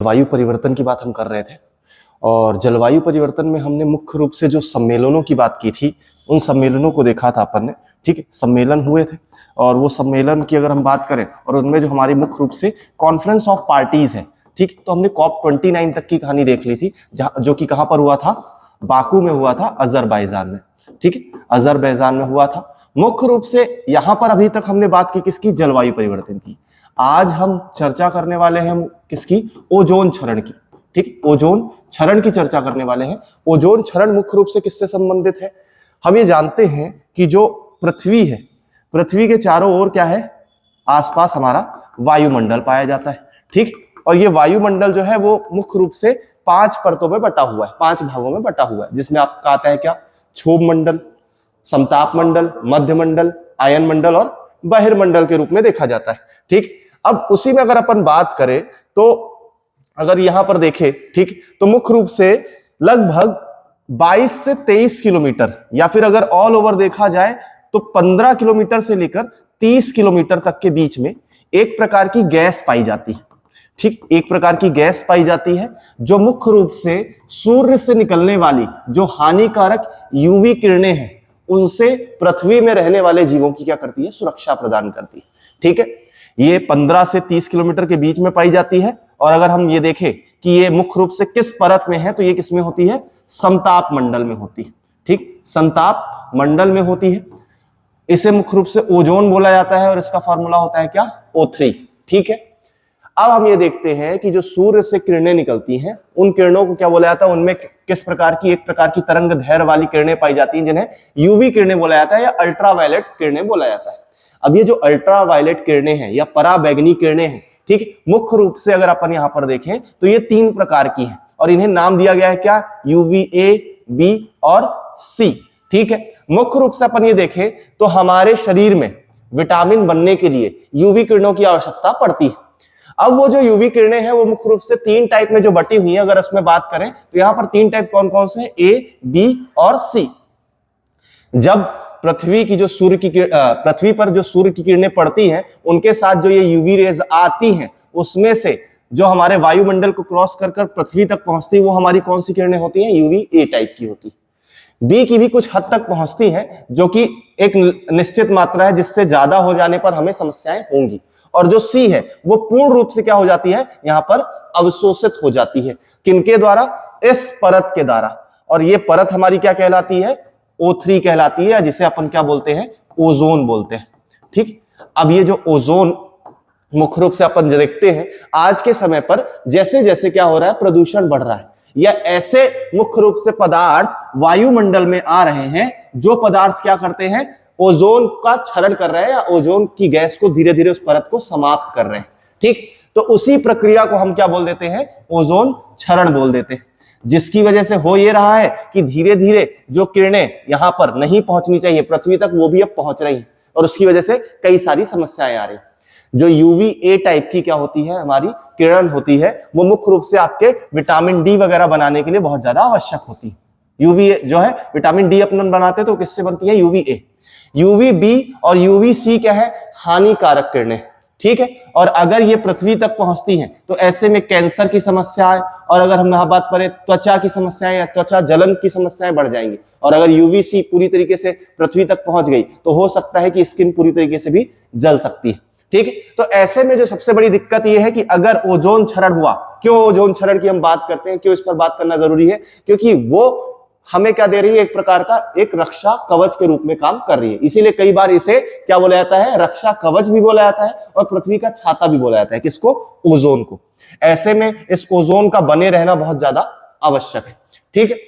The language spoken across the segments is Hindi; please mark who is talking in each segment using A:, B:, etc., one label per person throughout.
A: जलवायु परिवर्तन की बात हम कर रहे थे और जलवायु परिवर्तन में हमने मुख्य रूप से जो सम्मेलनों की बात की थी, उन सम्मेलनों को देखा था अपन ने। ठीक है, सम्मेलन हुए थे और वो सम्मेलन की अगर हम बात करें और उनमें जो हमारी मुख्य रूप से कॉन्फ्रेंस ऑफ पार्टीज है, ठीक, तो हमने COP29 तक की कहानी देख ली थी, जो कि कहां पर हुआ था, बाकू में हुआ था, अजरबैजान में। ठीक है, अजरबैजान में हुआ था। मुख्य रूप से यहां पर अभी तक हमने बात की किसकी, जलवायु परिवर्तन की। आज हम चर्चा करने वाले हैं किसकी, ओजोन क्षरण की। ठीक, ओजोन क्षरण की चर्चा करने वाले हैं। ओजोन क्षरण मुख्य रूप से किससे संबंधित है, हम ये जानते हैं कि जो पृथ्वी है, पृथ्वी के चारों ओर क्या है, आसपास हमारा वायुमंडल पाया जाता है। ठीक, और ये वायुमंडल जो है वो मुख्य रूप से 5 परतों में बटा हुआ है, 5 भागों में बटा हुआ है, जिसमें आपका आता है क्या, क्षोभ मंडल, समताप मंडल, मध्य मंडल, आयन मंडल और बहिर्मंडल के रूप में देखा जाता है। ठीक, अब उसी में अगर अपन बात करें तो अगर यहां पर देखें, ठीक, तो मुख्य रूप से लगभग 22 से 23 किलोमीटर, या फिर अगर ऑल ओवर देखा जाए तो 15 किलोमीटर से लेकर 30 किलोमीटर तक के बीच में एक प्रकार की गैस पाई जाती है। ठीक, एक प्रकार की गैस पाई जाती है जो मुख्य रूप से सूर्य से निकलने वाली जो हानिकारक यूवी किरणें हैं, उनसे पृथ्वी में रहने वाले जीवों की क्या करती है, सुरक्षा प्रदान करती है। ठीक है, ये 15 से 30 किलोमीटर के बीच में पाई जाती है। और अगर हम ये देखें कि ये मुख्य रूप से किस परत में है, तो ये किस में होती है, समताप मंडल में होती है। ठीक, समताप मंडल में होती है। इसे मुख्य रूप से ओजोन बोला जाता है और इसका फार्मूला होता है क्या, O3। ठीक है, अब हम ये देखते हैं कि जो सूर्य से किरणें निकलती हैं, उन किरणों को क्या बोला जाता है, उनमें किस प्रकार की, एक प्रकार की तरंग दैर्घ्य वाली किरणें पाई जाती हैं, जिन्हें यूवी किरणें बोला जाता है या अल्ट्रावायलेट किरणें बोला जाता है। अब ये जो अल्ट्रावायलेट किरणें हैं या पराबैंगनी किरणें हैं, ठीक, मुख्य रूप से अगर अपन यहां पर देखें तो ये 3 प्रकार की हैं और इन्हें नाम दिया गया है क्या, UVA, B और C। ठीक है, मुख्य रूप से अपन ये देखें तो हमारे शरीर में विटामिन बनने के लिए यूवी किरणों की आवश्यकता पड़ती है। अब वो जो यूवी किरणें हैं वो मुख्य रूप से 3 टाइप में जो बटी हुई हैं, अगर उसमें बात करें तो यहां पर 3 टाइप कौन कौन से हैं, A, B और C। जब पृथ्वी की जो पृथ्वी पर जो सूर्य की किरणें पड़ती हैं, उनके साथ जो ये यूवी रेज आती हैं, उसमें से जो हमारे वायुमंडल को क्रॉस कर कर पृथ्वी तक पहुंचती है, वो हमारी कौन सी किरणें होती हैं, UVA टाइप की होती है। बी की भी कुछ हद तक पहुंचती है, जो कि एक निश्चित मात्रा है, जिससे ज्यादा हो जाने पर हमें समस्याएं होंगी। और जो सी है वो पूर्ण रूप से क्या हो जाती है, यहां पर अवशोषित हो जाती है। किनके द्वारा, इस परत के द्वारा। और ये परत हमारी क्या कहलाती है, O3 कहलाती है, जिसे अपन क्या बोलते हैं, ओजोन बोलते हैं। ठीक, अब ये जो ओजोन मुख्य रूप से अपन देखते हैं आज के समय पर जैसे जैसे क्या हो रहा है, प्रदूषण बढ़ रहा है, या ऐसे मुख्य रूप से पदार्थ वायुमंडल में आ रहे हैं जो पदार्थ क्या करते हैं, ओजोन का क्षरण कर रहे हैं या ओजोन की गैस को धीरे धीरे उस परत को समाप्त कर रहे हैं। ठीक, तो उसी प्रक्रिया को हम क्या बोल देते हैं, ओजोन क्षरण बोल देते हैं, जिसकी वजह से हो ये रहा है कि धीरे धीरे जो किरणें यहां पर नहीं पहुंचनी चाहिए पृथ्वी तक, वो भी अब पहुंच रही हैं और उसकी वजह से कई सारी समस्याएं आ रही। जो UVA टाइप की क्या होती है, हमारी किरण होती है, वो मुख्य रूप से आपके विटामिन डी वगैरह बनाने के लिए बहुत ज्यादा आवश्यक होती है। UVA जो है विटामिन डी अपन बनाते तो किससे बनती है, UVA। UVB और UVC क्या है, हानिकारक किरणें। ठीक है, और अगर ये पृथ्वी तक पहुंचती हैं तो ऐसे में कैंसर की समस्या है, और अगर हम यहां बात करें त्वचा की समस्याएं या त्वचा जलन की समस्याएं बढ़ जाएंगी। और अगर UVC पूरी तरीके से पृथ्वी तक पहुंच गई तो हो सकता है कि स्किन पूरी तरीके से भी जल सकती है। ठीक है, तो ऐसे में जो सबसे बड़ी दिक्कत यह है कि अगर ओजोन क्षरण हुआ, क्यों ओजोन क्षरण की हम बात करते हैं, क्यों इस पर बात करना जरूरी है, क्योंकि वो हमें क्या दे रही है, एक प्रकार का एक रक्षा कवच के रूप में काम कर रही है। इसीलिए कई बार इसे क्या बोला जाता है, रक्षा कवच भी बोला जाता है और पृथ्वी का छाता भी बोला जाता है। किसको, ओजोन को। ऐसे में इस ओजोन का बने रहना बहुत ज्यादा आवश्यक है। ठीक है,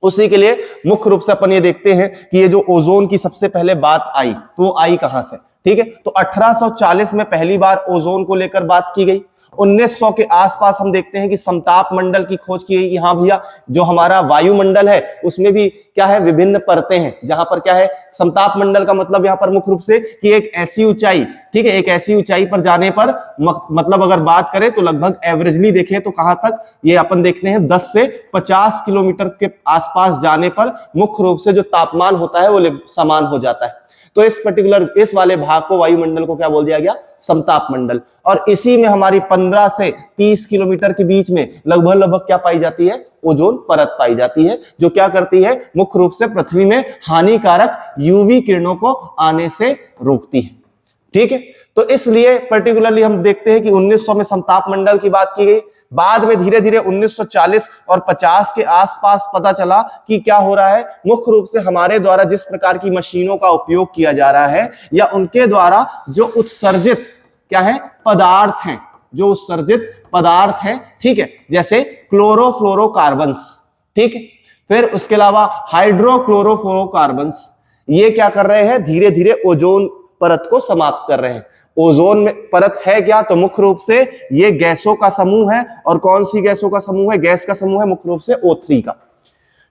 A: उसी के लिए मुख्य रूप से अपन ये देखते हैं कि ये जो ओजोन की सबसे पहले बात आई, तो वो आई कहां से। ठीक है, तो 1840 में पहली बार ओजोन को लेकर बात की गई। 1900 के आसपास हम देखते हैं कि समताप मंडल की खोज की गई कि हाँ भैया, जो हमारा वायुमंडल है उसमें भी क्या है, विभिन्न परतें हैं, जहां पर क्या है, समताप मंडल का मतलब यहां पर मुख्य रूप से कि एक ऐसी ऊंचाई, ठीक है, एक ऐसी ऊंचाई पर जाने पर मतलब अगर बात करें तो लगभग एवरेजली देखें तो कहां तक, ये अपन देखते हैं 10 से 50 किलोमीटर के आसपास जाने पर मुख्य रूप से जो तापमान होता है वो समान हो जाता है। तो इस वाले भाग को, वायुमंडल को क्या बोल दिया गया, समताप मंडल। और इसी में हमारी 15 से 30 किलोमीटर के बीच में लगभग लगभग क्या पाई जाती है, ओजोन परत पाई जाती है, जो क्या करती है, मुख्य रूप से पृथ्वी में हानिकारक यूवी किरणों को आने से रोकती है। ठीक है, तो इसलिए पर्टिकुलरली हम देखते हैं कि 1900 में समताप मंडल की बात की गई, बाद में धीरे धीरे 1940 और 50 के आसपास पता चला कि क्या हो रहा है, मुख्य रूप से हमारे द्वारा जिस प्रकार की मशीनों का उपयोग किया जा रहा है या उनके द्वारा जो उत्सर्जित क्या है पदार्थ हैं, जो उत्सर्जित पदार्थ हैं, ठीक है, जैसे क्लोरोफ्लोरोकार्बन्स, ठीक है, फिर उसके अलावा हाइड्रोक्लोरोफ्लोरोकार्बन्स, ये क्या कर रहे हैं, धीरे धीरे ओजोन परत को समाप्त कर रहे हैं। ओजोन में परत है क्या, तो मुख्य रूप से ये गैसों का समूह है, और कौन सी गैसों का समूह है, गैस का समूह है मुख्य रूप से O3 का।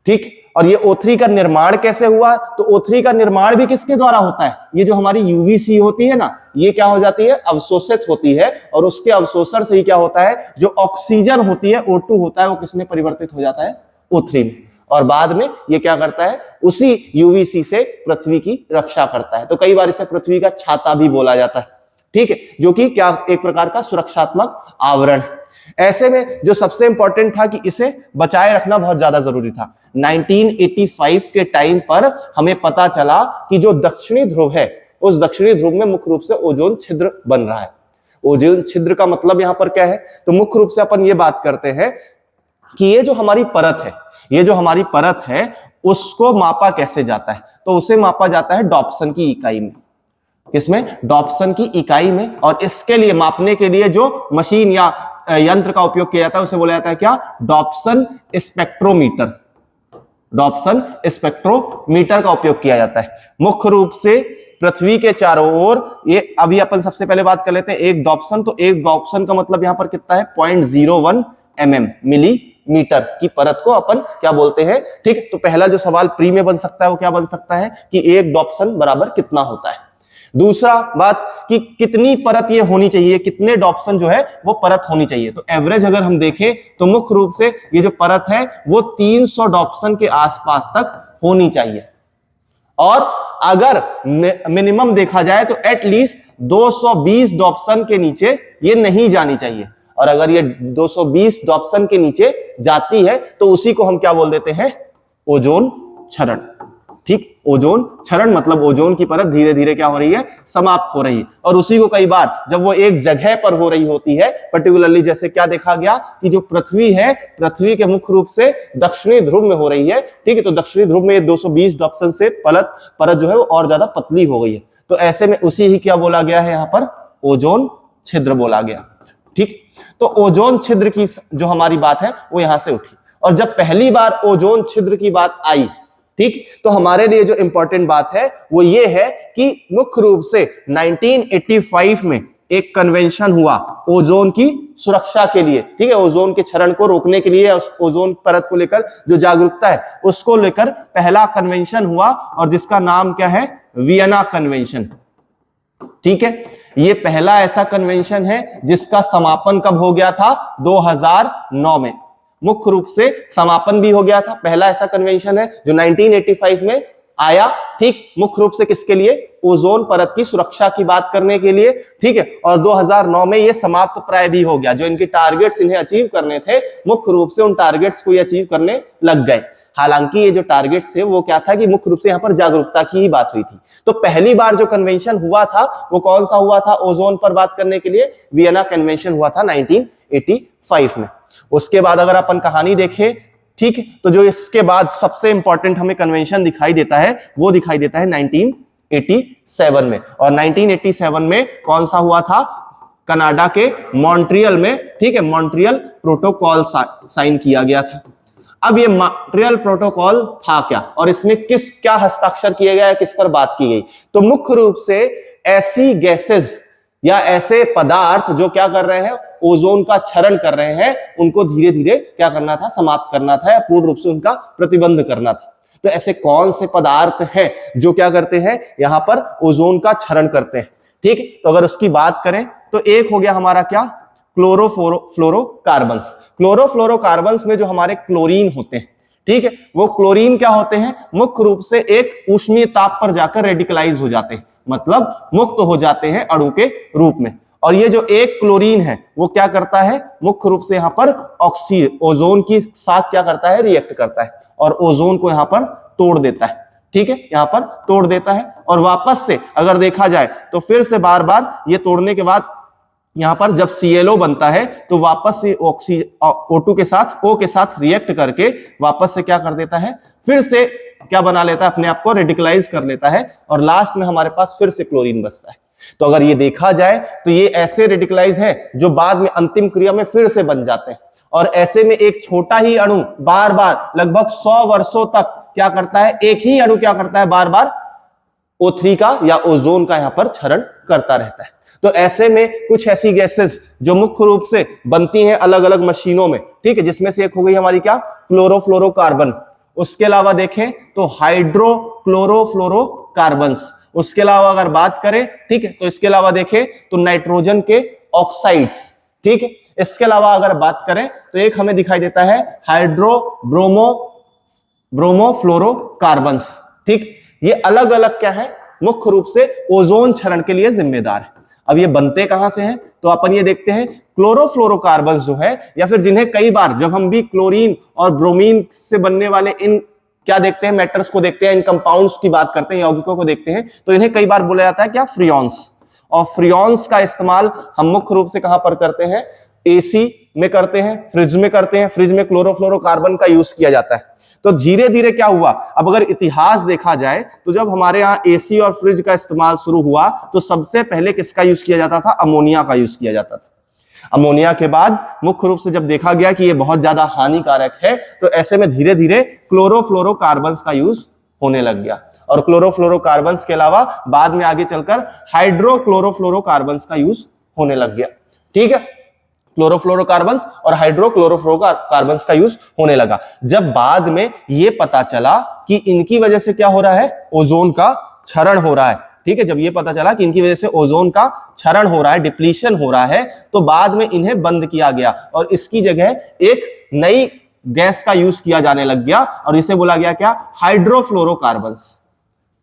A: ठीक, और ये O3 का निर्माण कैसे हुआ, तो O3 का निर्माण भी किसके द्वारा होता है, ये जो हमारी यूवीसी होती है ना, ये क्या हो जाती है, अवशोषित होती है, और उसके अवशोषण से ही क्या होता है, जो ऑक्सीजन होती है O2 होता है, वो किसमें परिवर्तित हो जाता है, O3 में, और बाद में ये क्या करता है, उसी यूवीसी से पृथ्वी की रक्षा करता है। तो कई बार इसे पृथ्वी का छाता भी बोला जाता है, ठीक है, जो कि क्या एक प्रकार का सुरक्षात्मक आवरण। ऐसे में जो सबसे इंपॉर्टेंट था कि इसे बचाए रखना बहुत ज्यादा जरूरी था। 1985 के टाइम पर हमें पता चला कि जो दक्षिणी ध्रुव है, उस दक्षिणी ध्रुव में मुख्य रूप से ओजोन छिद्र बन रहा है। ओजोन छिद्र का मतलब यहां पर क्या है, तो मुख्य रूप से अपन ये बात करते हैं कि ये जो हमारी परत है, ये जो हमारी परत है, उसको मापा कैसे जाता है, तो उसे मापा जाता है डॉप्सन की इकाई में। किसमें, डॉप्सन की इकाई में। और इसके लिए मापने के लिए जो मशीन या यंत्र का उपयोग किया जाता है उसे बोला जाता है क्या, डॉप्सन स्पेक्ट्रोमीटर। डॉप्सन स्पेक्ट्रोमीटर का उपयोग किया जाता है। मुख्य रूप से पृथ्वी के चारों ओर, ये अभी अपन सबसे पहले बात कर लेते हैं एक डॉप्सन, तो एक डॉप्सन का मतलब यहां पर कितना है, 0.01 mm मिलीमीटर की परत को अपन क्या बोलते हैं। ठीक, तो पहला जो सवाल प्री में बन सकता है वो क्या बन सकता है कि एक डॉप्सन बराबर कितना होता है। दूसरा बात कि कितनी परत ये होनी चाहिए, कितने डॉप्सन जो है वो परत होनी चाहिए। तो एवरेज अगर हम देखें तो मुख्य रूप से ये जो परत है वो 300 डॉप्सन के आसपास तक होनी चाहिए, और अगर मिनिमम देखा जाए तो एटलीस्ट 220 डॉप्सन के नीचे ये नहीं जानी चाहिए। और अगर ये 220 डॉप्सन के नीचे जाती है तो उसी को हम क्या बोल देते हैं, ओजोन क्षरण। ठीक, ओजोन क्षरण मतलब ओजोन की परत धीरे धीरे क्या हो रही है, समाप्त हो रही है। और उसी को कई बार जब वो एक जगह पर हो रही होती है, पर्टिकुलरली जैसे क्या देखा गया कि जो पृथ्वी है, पृथ्वी के मुख्य रूप से दक्षिणी ध्रुव में हो रही है। ठीक है, तो दक्षिणी ध्रुव में 220 डॉप्सन से परत जो है वो और ज्यादा पतली हो गई है। तो ऐसे में उसी ही क्या बोला गया है, यहाँ पर ओजोन छिद्र बोला गया। ठीक, तो ओजोन छिद्र की जो हमारी बात है वो यहां से उठी। और जब पहली बार ओजोन छिद्र की बात आई, ठीक, तो हमारे लिए जो इंपॉर्टेंट बात है वो ये है कि मुख्य रूप से 1985 में एक कन्वेंशन हुआ ओजोन की सुरक्षा के लिए। ठीक है, ओजोन के क्षरण को रोकने के लिए, उस ओजोन परत को लेकर जो जागरूकता है उसको लेकर पहला कन्वेंशन हुआ, और जिसका नाम क्या है, वियना कन्वेंशन। ठीक है, ये पहला ऐसा कन्वेंशन है जिसका समापन कब हो गया था, 2009 में। मुख्य रूप से समापन भी हो गया था। पहला ऐसा कन्वेंशन है जो 1985 में आया। ठीक, मुख्य रूप से किसके लिए, ओजोन परत की सुरक्षा की बात करने के लिए। ठीक है, और 2009 में ये समाप्त प्राय भी हो गया। जो इनके टारगेट्स इन्हें अचीव करने थे, मुख्य रूप से उन टारगेट्स को ये अचीव करने लग गए। हालांकि ये जो टारगेट्स थे वो क्या था कि मुख्य रूप से यहाँ पर जागरूकता की ही बात हुई थी। तो पहली बार जो कन्वेंशन हुआ था वो कौन सा हुआ था, ओजोन पर बात करने के लिए वियना कन्वेंशन हुआ था 1985 में। उसके बाद अगर अपन कहानी देखें, ठीक, तो जो इसके बाद सबसे इंपॉर्टेंट हमें कन्वेंशन दिखाई देता है वो दिखाई देता है 1987 में। और 1987 में कौन सा हुआ था, कनाडा के मॉन्ट्रियल में। ठीक है, मॉन्ट्रियल प्रोटोकॉल साइन किया गया था। अब ये मॉन्ट्रियल प्रोटोकॉल था क्या, और इसमें क्या हस्ताक्षर किए गए, किस पर बात की गई, तो मुख्य रूप से ऐसी गैसेस या ऐसे पदार्थ जो क्या कर रहे हैं, ओजोन का क्षरण कर रहे हैं, उनको धीरे धीरे क्या करना था, समाप्त करना था, या पूर्ण रूप से उनका प्रतिबंध करना था। तो ऐसे कौन से पदार्थ हैं जो क्या करते हैं, यहां पर ओजोन का क्षरण करते हैं। ठीक, तो अगर उसकी बात करें तो एक हो गया हमारा क्या, क्लोरोफ्लोरोकार्बन्स। क्लोरोफ्लोरोकार्बन्स में जो हमारे क्लोरीन होते हैं, ठीक है, वो क्लोरीन क्या होते हैं, मुख्य रूप से एक ऊष्मीय ताप पर जाकर रेडिकलाइज हो जाते हैं, मतलब मुक्त हो जाते हैं अणु के रूप में। और ये जो एक क्लोरीन है वो क्या करता है, मुख्य रूप से यहाँ पर ओजोन के साथ क्या करता है, रिएक्ट करता है और ओजोन को यहाँ पर तोड़ देता है। ठीक है, यहाँ पर तोड़ देता है और वापस से अगर देखा जाए तो फिर से बार बार ये तोड़ने के बाद यहाँ पर जब ClO बनता है तो वापस से O2 के साथ O के साथ रिएक्ट करके वापस से क्या कर देता है, फिर से क्या बना लेता है, अपने आप को रेडिकलाइज कर लेता है और लास्ट में हमारे पास फिर से क्लोरीन बचता है। तो अगर ये देखा जाए तो ये ऐसे रेडिकलाइज है जो बाद में अंतिम क्रिया में फिर से बन जाते हैं और ऐसे में एक छोटा ही अणु बार बार लगभग 100 वर्षों तक क्या करता है, एक ही अणु क्या करता है, बार बार O3 का या ओजोन का यहां पर क्षरण करता रहता है। तो ऐसे में कुछ ऐसी गैसेस जो मुख्य रूप से बनती हैं अलग अलग मशीनों में, ठीक है, जिसमें से एक हो गई हमारी क्या, क्लोरोफ्लोरोकार्बन। उसके अलावा देखें तो हाइड्रोक्लोरोफ्लोरोकार्बन्स। उसके अलावा अगर बात करें, ठीक है, तो इसके अलावा देखें तो नाइट्रोजन के ऑक्साइड्स। ठीक है, इसके अलावा अगर बात करें तो एक हमें दिखाई देता है ब्रोमोफ्लोरोकार्बन्स। ठीक, ये अलग अलग क्या है, मुख्य रूप से ओजोन क्षरण के लिए जिम्मेदार है। अब ये बनते कहां से हैं, तो अपन ये देखते हैं क्लोरोफ्लोरोकार्बन्स जो है, या फिर जिन्हें कई बार जब हम भी क्लोरीन और ब्रोमीन से बनने वाले इन क्या देखते हैं, मेटल्स को देखते हैं, इन कंपाउंड्स की बात करते हैं, यौगिकों को देखते हैं, तो इन्हें कई बार बोला जाता है क्या, फ्रियोन्स। और फ्रियोन्स का इस्तेमाल हम मुख्य रूप से कहां पर करते हैं, एसी में करते हैं, फ्रिज में करते हैं। फ्रिज में क्लोरोफ्लोरोकार्बन का यूज किया जाता है। तो धीरे धीरे क्या हुआ, अब अगर इतिहास देखा जाए तो जब हमारे यहाँ एसी और फ्रिज का इस्तेमाल शुरू हुआ तो सबसे पहले किसका यूज किया जाता था, अमोनिया का यूज किया जाता था। अमोनिया के बाद मुख्य रूप से जब देखा गया कि ये बहुत ज्यादा हानिकारक है तो ऐसे में धीरे धीरे क्लोरोफ्लोरोकार्बन्स का यूज होने लग गया और क्लोरोफ्लोरोकार्बन्स के अलावा बाद में आगे चलकर हाइड्रोक्लोरोफ्लोरोकार्बन्स का यूज होने लग गया। ठीक है, क्लोरोफ्लोरोकार्बन्स और हाइड्रोक्लोरोफ्लोरोकार्बन्स का यूज होने लगा जब बाद में यह पता चला कि इनकी वजह से क्या हो रहा है, ओजोन का क्षरण हो रहा है। ठीक है, जब ये पता चला कि इनकी वजह से ओजोन का क्षरण हो रहा है, डिप्लीशन हो रहा है, तो बाद में इन्हें बंद किया गया और इसकी जगह एक नई गैस का यूज किया जाने लग गया और इसे बोला गया क्या, हाइड्रोफ्लोरोकार्बन्स।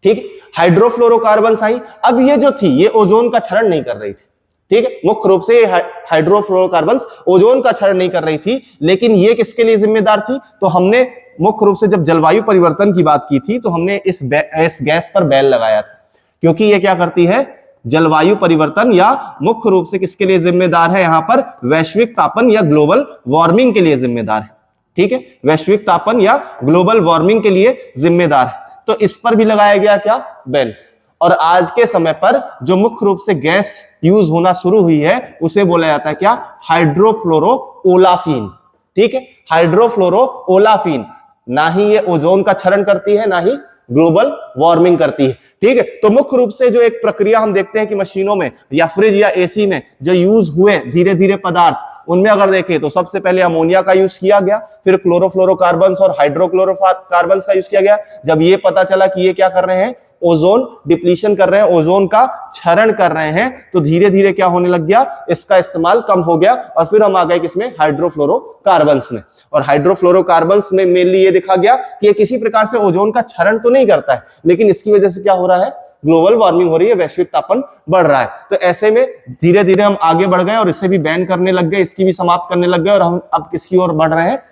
A: ठीक है, हाइड्रोफ्लोरोकार्बन्स आई। अब ये जो थी ये ओजोन का क्षरण नहीं कर रही थी। ठीक है, मुख्य रूप से हाइड्रोफ्लोरोकार्बन्स ओजोन का क्षरण नहीं कर रही थी, लेकिन ये किसके लिए जिम्मेदार थी, तो हमने मुख्य रूप से जब जलवायु परिवर्तन की बात की थी तो हमने इस गैस पर बैन लगाया था, क्योंकि ये क्या करती है, जलवायु परिवर्तन या मुख्य रूप से किसके लिए जिम्मेदार है, यहां पर वैश्विक तापन या ग्लोबल वार्मिंग के लिए जिम्मेदार है। ठीक है, वैश्विक तापन या ग्लोबल वार्मिंग के लिए जिम्मेदार है, तो इस पर भी लगाया गया क्या, बैन। और आज के समय पर जो मुख्य रूप से गैस यूज होना शुरू हुई है उसे बोला जाता है क्या, हाइड्रोफ्लोरोओलाफिन। ठीक है, हाइड्रोफ्लोरोओलाफिन ना ही ये ओजोन का क्षरण करती है ना ही ग्लोबल वार्मिंग करती है। ठीक है, तो मुख्य रूप से जो एक प्रक्रिया हम देखते हैं कि मशीनों में या फ्रिज या एसी में जो यूज हुए धीरे धीरे पदार्थ, उनमें अगर देखें तो सबसे पहले अमोनिया का यूज किया गया, फिर क्लोरोफ्लोरोकार्बन्स और हाइड्रोक्लोरोकार्बन्स का यूज किया गया। जब ये पता चला कि ये क्या कर रहे हैं, ओजोन डिप्लीशन कर रहे हैं, ओजोन का क्षरण कर रहे हैं, तो धीरे धीरे क्या होने लग गया, इसका इस्तेमाल कम हो गया और फिर हम आ गए किसमें, हाइड्रोफ्लोरोकार्बन्स में। और हाइड्रोफ्लोरोकार्बन्स में मेनली ये देखा गया कि ये किसी प्रकार से ओजोन का क्षरण तो नहीं करता है, लेकिन इसकी वजह से क्या हो रहा है, ग्लोबल वार्मिंग हो रही है, वैश्विक तापन बढ़ रहा है। तो ऐसे में धीरे धीरे हम आगे बढ़ गए और इसे भी बैन करने लग गए, इसकी भी समाप्त करने लग गए और हम अब किसकी ओर बढ़ रहे हैं,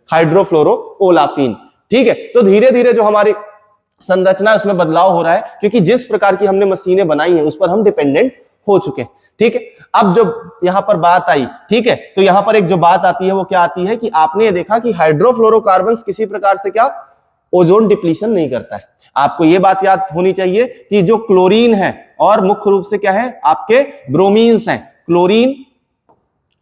A: हाइड्रोफ्लोरोओलाफिन। ठीक है, तो धीरे धीरे जो हमारी संरचना है उसमें बदलाव हो रहा है, क्योंकि जिस प्रकार की हमने मशीनें बनाई हैं उस पर हम डिपेंडेंट हो चुके हैं। ठीक है, अब जब यहां पर बात आई, ठीक है, तो यहां पर एक जो बात आती है वो क्या आती है कि आपने ये देखा कि हाइड्रोफ्लोरोकार्बन्स किसी प्रकार से क्या, ओजोन डिप्लीशन नहीं करता है। आपको ये बात याद होनी चाहिए कि जो क्लोरीन है और मुख्य रूप से क्या है, आपके ब्रोमीन्स हैं, क्लोरीन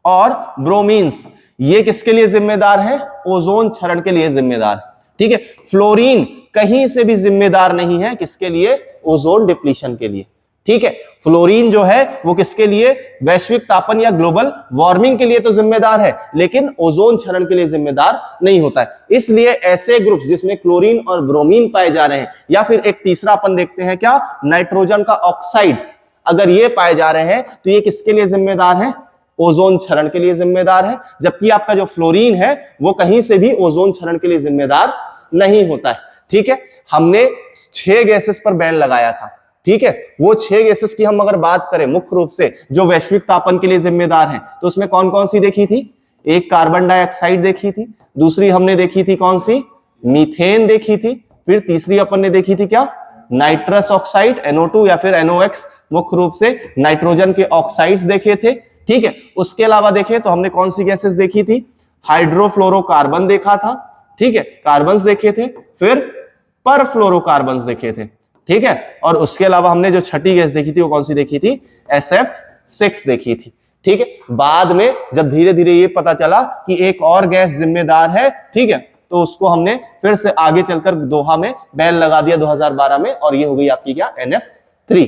A: और ब्रोमीन्स, ये किसके लिए जिम्मेदार है, ओजोन क्षरण के लिए जिम्मेदार है। ठीक है, फ्लोरीन कहीं से भी जिम्मेदार नहीं है, किसके लिए, ओजोन डिप्लीशन के लिए। ठीक है, फ्लोरीन जो है वो किसके लिए, वैश्विक तापन या ग्लोबल वार्मिंग के लिए तो जिम्मेदार है, लेकिन ओजोन क्षरण के लिए जिम्मेदार नहीं होता है। इसलिए ऐसे ग्रुप्स जिसमें क्लोरीन और ब्रोमीन पाए जा रहे हैं, या फिर एक तीसरा अपन देखते हैं क्या, नाइट्रोजन का ऑक्साइड, अगर ये पाए जा रहे हैं तो ये किसके लिए जिम्मेदार है, ओजोन क्षरण के लिए जिम्मेदार है। जबकि आपका जो फ्लोरीन है वो कहीं से भी ओजोन क्षरण के लिए जिम्मेदार नहीं होता है। ठीक है, हमने 6 गैसेस पर बैन लगाया था, ठीक है। वो 6 गैसेस की हम अगर बात करें मुख्य रूप से जो वैश्विक तापन के लिए जिम्मेदार हैं, तो उसमें कौन कौन सी देखी थी? एक कार्बन डाइऑक्साइड देखी थी, दूसरी हमने देखी थी कौन सी? मीथेन देखी थी, फिर तीसरी अपन ने देखी थी क्या? नाइट्रस ऑक्साइड NO2 या फिर NOx, मुख्य रूप से नाइट्रोजन के ऑक्साइड्स देखे थे, ठीक है। उसके अलावा देखें तो हमने कौन सी गैसेस देखी थी? हाइड्रोफ्लोरोकार्बन देखा था, ठीक है, कार्बन्स देखे थे, फिर परफ्लोरोकार्बन्स देखे थे, ठीक है। और उसके अलावा हमने जो छठी गैस देखी थी वो कौन सी देखी थी? SF6 देखी थी, ठीक है। बाद में जब धीरे धीरे ये पता चला कि एक और गैस जिम्मेदार है, ठीक है, तो उसको हमने फिर से आगे चलकर दोहा में बैन लगा दिया 2012 में, और ये हो गई आपकी क्या? NF3।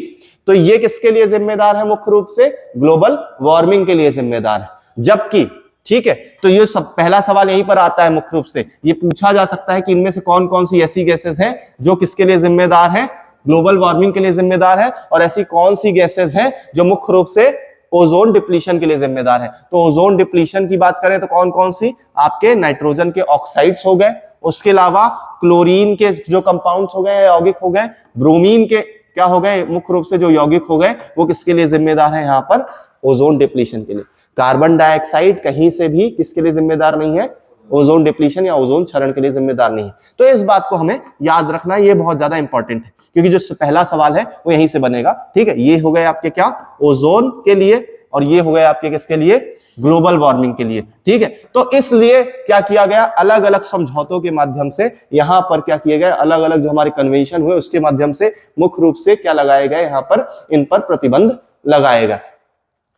A: तो ये किसके लिए जिम्मेदार है? मुख्य रूप से ग्लोबल वार्मिंग के लिए जिम्मेदार है। जबकि, ठीक है, तो ये सब पहला सवाल यहीं पर आता है, मुख्य रूप से ये पूछा जा सकता है कि इनमें से कौन कौन सी ऐसी गैसेस हैं जो किसके लिए जिम्मेदार है? ग्लोबल वार्मिंग के लिए जिम्मेदार है, और ऐसी कौन सी गैसेस हैं जो मुख्य रूप से ओजोन डिप्लीशन के लिए जिम्मेदार है। तो ओजोन डिप्लीशन की बात करें तो कौन कौन सी? आपके नाइट्रोजन के ऑक्साइड्स हो गए, उसके अलावा क्लोरीन के जो कंपाउंड्स हो गए, यौगिक हो गए, ब्रोमीन के क्या हो गए? मुख्य रूप से जो यौगिक हो गए, वो किसके लिए जिम्मेदार है? यहां पर ओजोन डिप्लीशन के लिए। कार्बन डाइऑक्साइड कहीं से भी किसके लिए जिम्मेदार नहीं है? ओजोन डिप्लीशन या ओजोन क्षरण के लिए जिम्मेदार नहीं है। तो इस बात को हमें याद रखना, ये बहुत ज्यादा इंपॉर्टेंट है, क्योंकि जो पहला सवाल है वो यहीं से बनेगा, ठीक है। ये हो गए आपके क्या? ओजोन के लिए, और ये हो गए आपके किसके लिए? ग्लोबल वार्मिंग के लिए, ठीक है। तो इसलिए क्या किया गया? अलग अलग समझौतों के माध्यम से यहां पर क्या किए गए? अलग अलग जो हमारे कन्वेंशन हुए उसके माध्यम से मुख्य रूप से क्या लगाए गए? यहां पर इन पर प्रतिबंध लगाएगा,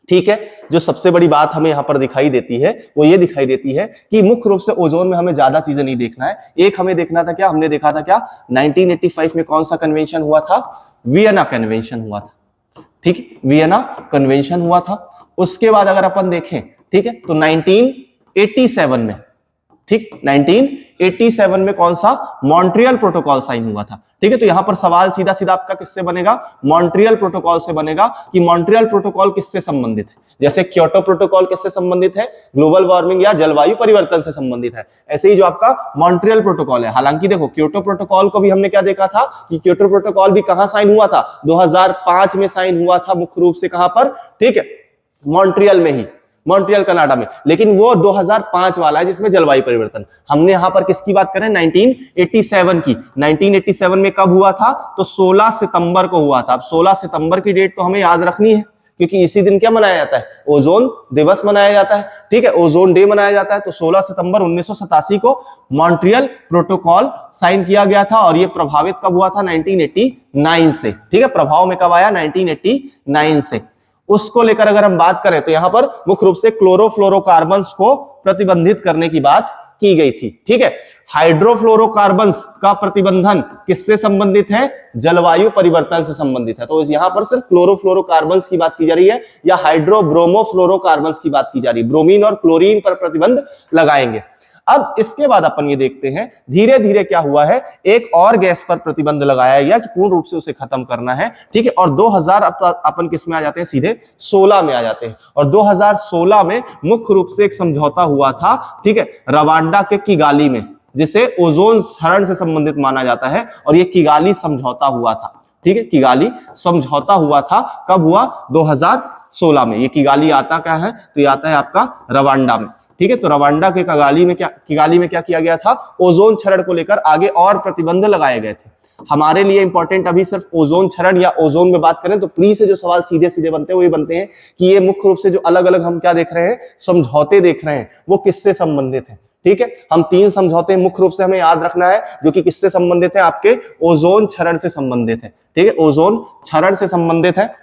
A: ठीक है। जो सबसे बड़ी बात हमें यहां पर दिखाई देती है वो ये दिखाई देती है कि मुख्य रूप से ओजोन में हमें ज्यादा चीजें नहीं देखना है। एक हमें देखना था क्या? हमने देखा था क्या? 1985 में कौन सा कन्वेंशन हुआ था? वियना कन्वेंशन हुआ था, ठीक, वियना कन्वेंशन हुआ था। उसके बाद अगर अपन देखें, ठीक है, तो 1987 में, ठीक, 1987 में कौन सा? मॉन्ट्रियल प्रोटोकॉल साइन हुआ था, ठीक है। तो यहां पर सवाल सीधा सीधा आपका किससे बनेगा? मॉन्ट्रियल प्रोटोकॉल से बनेगा कि मॉन्ट्रियल प्रोटोकॉल किससे संबंधित है। जैसे क्योटो प्रोटोकॉल किससे संबंधित है? ग्लोबल वार्मिंग या जलवायु परिवर्तन से संबंधित है। ऐसे ही जो आपका मॉन्ट्रियल प्रोटोकॉल है, हालांकि देखो क्योटो प्रोटोकॉल को भी हमने क्या देखा था कि क्योटो प्रोटोकॉल भी कहां साइन हुआ था? 2005 में साइन हुआ था, मुख्य रूप से कहां पर? ठीक है, मॉन्ट्रियल में ही, मॉन्ट्रियल कनाडा में। लेकिन वो 2005 वाला है जिसमें जलवायु परिवर्तन। हमने यहां पर किसकी बात करें? 1987 की। 1987 में कब हुआ था? तो 16 सितंबर को हुआ था। अब 16 सितंबर की डेट तो हमें याद रखनी है, क्योंकि इसी दिन क्या मनाया जाता है? ओजोन दिवस मनाया जाता है, ठीक है, ओजोन डे मनाया जाता है। तो 16 सितंबर 1987 को मॉन्ट्रियल प्रोटोकॉल साइन किया गया था, और ये प्रभावित कब हुआ था? 1989 से, ठीक है। प्रभाव में कब आया? 1989 से। उसको लेकर अगर हम बात करें तो यहां पर मुख्य रूप से क्लोरोफ्लोरोकार्बन्स को प्रतिबंधित करने की बात की गई थी, ठीक है। हाइड्रोफ्लोरोकार्बन्स का प्रतिबंधन किससे संबंधित है? जलवायु परिवर्तन से संबंधित है। तो यहां पर सिर्फ क्लोरोफ्लोरोकार्बन्स की बात की जा रही है, या हाइड्रोब्रोमोफ्लोरोकार्बन्स की बात की जा रही है। ब्रोमीन और क्लोरीन पर प्रतिबंध लगाएंगे। अब इसके बाद अपन ये देखते हैं धीरे धीरे क्या हुआ है, एक और गैस पर प्रतिबंध लगाया गया कि पूर्ण रूप से उसे खत्म करना है, ठीक है। और 2000 अपन किस में आ जाते हैं? सीधे 16 में आ जाते हैं। और 2016 में मुख्य रूप से एक समझौता हुआ था, ठीक है, रवांडा के किगाली में, जिसे ओजोन क्षरण से संबंधित माना जाता है। और ये किगाली समझौता हुआ था, ठीक है, किगाली समझौता हुआ था। कब हुआ? 2016 में। ये किगाली आता क्या है? तो ये आता है आपका रवांडा में, ठीक है। तो रवांडा के किगाली में क्या किया गया था? ओजोन क्षरण को लेकर आगे और प्रतिबंध लगाए गए थे। हमारे लिए इंपॉर्टेंट अभी सिर्फ ओजोन क्षरण या ओजोन में बात करें तो प्री से जो सवाल सीधे सीधे बनते हैं वो ये बनते हैं कि ये मुख्य रूप से जो अलग अलग हम क्या देख रहे हैं? समझौते देख रहे हैं, वो किससे संबंधित है, ठीक है। हम 3 समझौते मुख्य रूप से हमें याद रखना है जो कि किससे संबंधित है? आपके ओजोन क्षरण से संबंधित है, ठीक है, ओजोन क्षरण से संबंधित है।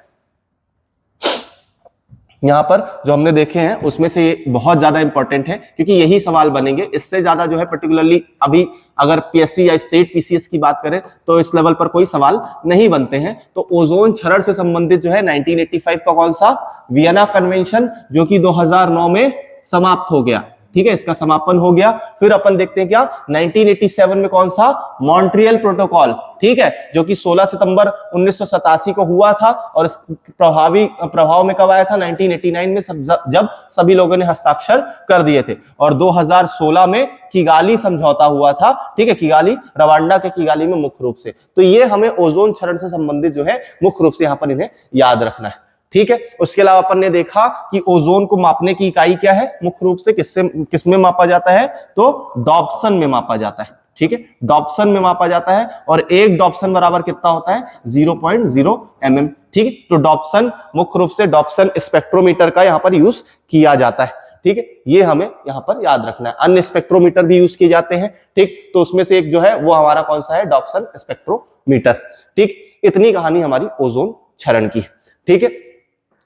A: यहां पर जो हमने देखे हैं उसमें से ये बहुत ज्यादा इंपॉर्टेंट है, क्योंकि यही सवाल बनेंगे। इससे ज्यादा जो है पर्टिकुलरली अभी अगर पीएससी या स्टेट पीसीएस की बात करें तो इस लेवल पर कोई सवाल नहीं बनते हैं। तो ओजोन क्षरण से संबंधित जो है 1985 का कौन सा? वियना कन्वेंशन, जो कि 2009 में समाप्त हो गया, ठीक है, इसका समापन हो गया। फिर अपन देखते हैं क्या 1987 में कौन सा, मॉन्ट्रियल प्रोटोकॉल, ठीक है, जो कि 16 सितंबर 1987 को हुआ था और इस प्रभाव में कब आया था, 1989 में, जब सभी लोगों ने हस्ताक्षर कर दिए थे। और 2016 में किगाली समझौता हुआ था, ठीक है, किगाली, रवांडा के किगाली में मुख्य रूप से। तो ये हमें ओजोन क्षरण से संबंधित जो है मुख्य रूप से यहां पर इन्हें याद रखना है, ठीक है। उसके अलावा अपन ने देखा कि ओजोन को मापने की इकाई क्या है, मुख्य रूप से किसमें मापा जाता है, तो डॉप्सन में मापा जाता है, ठीक है, डॉप्सन में मापा जाता है। और एक डॉप्सन बराबर कितना होता है, 0.0 mm, ठीक है। तो डॉप्सन, मुख्य रूप से डॉप्सन स्पेक्ट्रोमीटर का यहाँ पर यूज किया जाता है, ठीक है, ये हमें यहाँ पर याद रखना है। अन्य स्पेक्ट्रोमीटर भी यूज किए जाते हैं, ठीक, तो उसमें से एक जो है वो हमारा कौन सा है, डॉप्सन स्पेक्ट्रोमीटर, ठीक। इतनी कहानी हमारी ओजोन क्षरण की, ठीक है।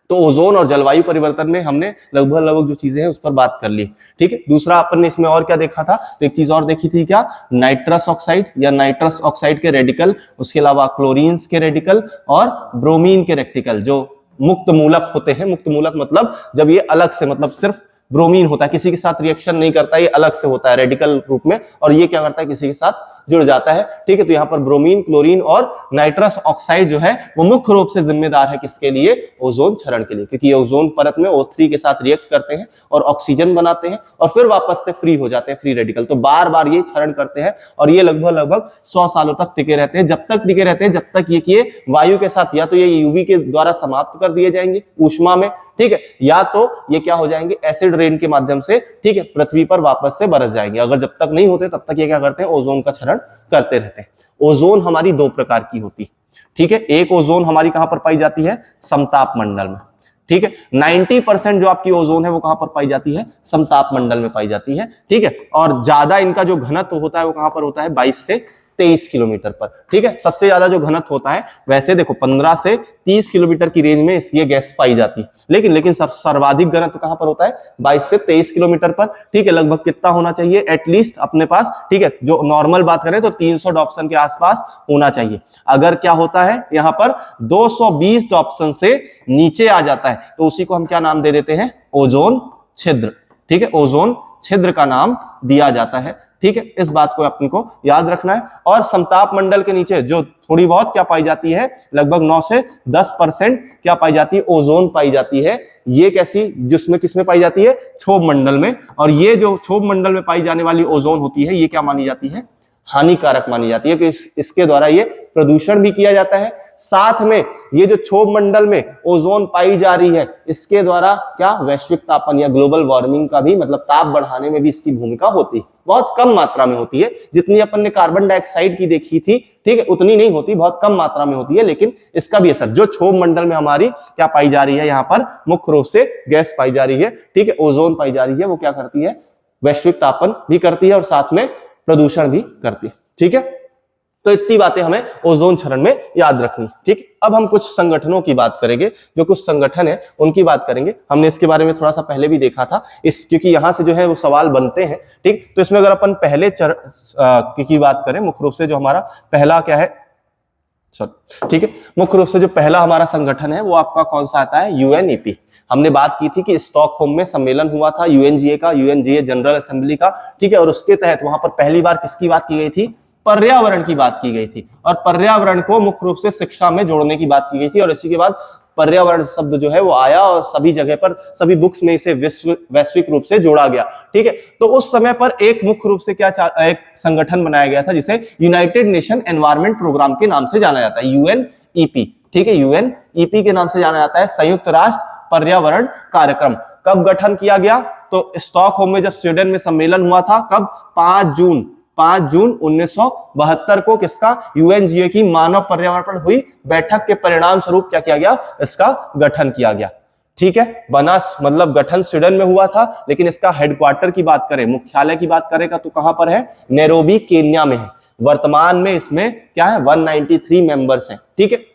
A: तो ओजोन और जलवायु परिवर्तन में हमने लगभग जो चीजें हैं उस पर बात कर ली, ठीक है। दूसरा अपन ने इसमें और क्या देखा था, तो एक चीज और देखी थी क्या, नाइट्रस ऑक्साइड या नाइट्रस ऑक्साइड के रेडिकल, उसके अलावा क्लोरीन्स के रेडिकल और ब्रोमीन के रेडिकल जो मुक्त मूलक होते हैं। मुक्त मूलक मतलब जब ये अलग से, मतलब सिर्फ ब्रोमीन होता है, किसी के साथ रिएक्शन नहीं करता, ये अलग से होता है रेडिकल रूप में, और ये क्या करता है, किसी के साथ जुड़ जाता है, ठीक है। तो यहाँ पर ब्रोमीन, क्लोरीन और नाइट्रस ऑक्साइड जो है वो मुख्य रूप से जिम्मेदार है किसके लिए, ओजोन क्षरण के लिए, क्योंकि ये ओजोन परत में O3 के साथ रिएक्ट करते हैं और ऑक्सीजन बनाते हैं और फिर वापस से फ्री हो जाते हैं, फ्री रेडिकल। तो बार बार ये क्षरण करते हैं और ये लगभग 100 सालों तक टिके रहते हैं। जब तक टिके रहते हैं, जब तक ये वायु के साथ या तो ये यूवी के द्वारा समाप्त कर दिए जाएंगे ऊष्मा में, ठीक है, या तो ये क्या हो जाएंगे, एसिड रेन के माध्यम से, ठीक है, पृथ्वी पर वापस से बरस जाएंगे। अगर जब तक नहीं होते तब तक ये क्या करते हैं, ओजोन का क्षरण करते रहते हैं। ओजोन हमारी दो प्रकार की होती, ठीक है। एक ओजोन हमारी कहां पर पाई जाती है, समताप मंडल में, ठीक है। 90% जो आपकी ओजोन है वो कहां पर पाई जाती है, समताप मंडल में पाई जाती है, ठीक है। और ज्यादा इनका जो घनत्व होता है वो कहां पर होता है, 22 से 23 किलोमीटर पर, ठीक है। सबसे ज्यादा जो घनत्व होता है, वैसे देखो 15 से 30 किलोमीटर की रेंज में ये गैस पाई जाती है, लेकिन सर्वाधिक घनत्व कहां पर होता है, 22 से 23 किलोमीटर पर, ठीक है। लगभग कितना होना चाहिए, एटलीस्ट अपने पास, ठीक है, जो नॉर्मल बात करें तो 300 डॉप्सन के आसपास होना चाहिए। अगर क्या होता है यहाँ पर 220 डॉप्सन से नीचे आ जाता है तो उसी को हम क्या नाम दे देते हैं, ओजोन छिद्र, ठीक है, ओजोन छिद्र का नाम दिया जाता है, ठीक है। इस बात को अपन को याद रखना है। और समताप मंडल के नीचे जो थोड़ी बहुत क्या पाई जाती है, लगभग 9 से 10% क्या पाई जाती है, ओजोन पाई जाती है। ये कैसी, जिसमें किसमें पाई जाती है, क्षोभ मंडल में। और ये जो क्षोभ मंडल में पाई जाने वाली ओजोन होती है, ये क्या मानी जाती है, हानिकारक मानी जाती है, कि इसके द्वारा ये प्रदूषण भी किया जाता है। साथ में ये जो क्षोभ मंडल में ओजोन पाई जा रही है, इसके द्वारा क्या, वैश्विक तापन या ग्लोबल वार्मिंग का भी, मतलब ताप बढ़ाने में भी इसकी भूमिका होती है। बहुत कम मात्रा में होती है, जितनी अपन ने कार्बन डाइऑक्साइड की देखी थी, ठीक है, उतनी नहीं होती, बहुत कम मात्रा में होती है, लेकिन इसका भी असर, जो क्षोभ मंडल में हमारी क्या पाई जा रही है, यहाँ पर मुख्य रूप से गैस पाई जा रही है, ठीक है, ओजोन पाई जा रही है, वो क्या करती है, वैश्विक तापन भी करती है और साथ में प्रदूषण भी करती है, ठीक है। तो इतनी बातें हमें ओजोन क्षरण में याद रखनी, ठीक। अब हम कुछ संगठनों की बात करेंगे, जो कुछ संगठन है उनकी बात करेंगे। हमने इसके बारे में थोड़ा सा पहले भी देखा था, क्योंकि यहां से जो है वो सवाल बनते हैं, ठीक। तो इसमें अगर अपन पहले की बात करें, मुख्य रूप से जो हमारा पहला क्या है, ठीक है, मुख्य रूप से जो पहला हमारा संगठन है वो आपका कौन सा आता है, यूएनईपी। हमने बात की थी कि स्टॉकहोम में सम्मेलन हुआ था यूएनजीए का, यूएनजीए जनरल असेंबली का, ठीक है। और उसके तहत वहां पर पहली बार किसकी बात की गई थी, पर्यावरण की बात की गई थी। और पर्यावरण को मुख्य रूप से शिक्षा में जोड़ने की बात की गई थी। और इसी के बाद पर्यावरण शब्द जो है वो आया और सभी जगह पर, सभी बुक्स में इसे वैश्विक रूप से जोड़ा गया, ठीक है। तो उस समय पर एक मुख्य रूप से क्या एक संगठन बनाया गया था जिसे यूनाइटेड नेशन एनवायरनमेंट प्रोग्राम के नाम से जाना जाता है, यूएनईपी, ठीक है, यूएनईपी के नाम से जाना जाता है, संयुक्त राष्ट्र पर्यावरण कार्यक्रम। कब गठन किया गया, तो स्टॉकहोम में जब स्वीडन में सम्मेलन हुआ था, कब, 5 जून 1972 को, किसका, यूएनजीए की मानव पर्यावरण पर हुई बैठक के परिणाम स्वरूप क्या किया गया, इसका गठन किया गया, ठीक है। बना, मतलब गठन स्वीडन में हुआ था, लेकिन इसका हेडक्वार्टर की बात करें, मुख्यालय की बात करें तो कहां पर है, नैरोबी केन्या में है। वर्तमान में इसमें क्या है, 193 मेंबर्स हैं, ठीक है।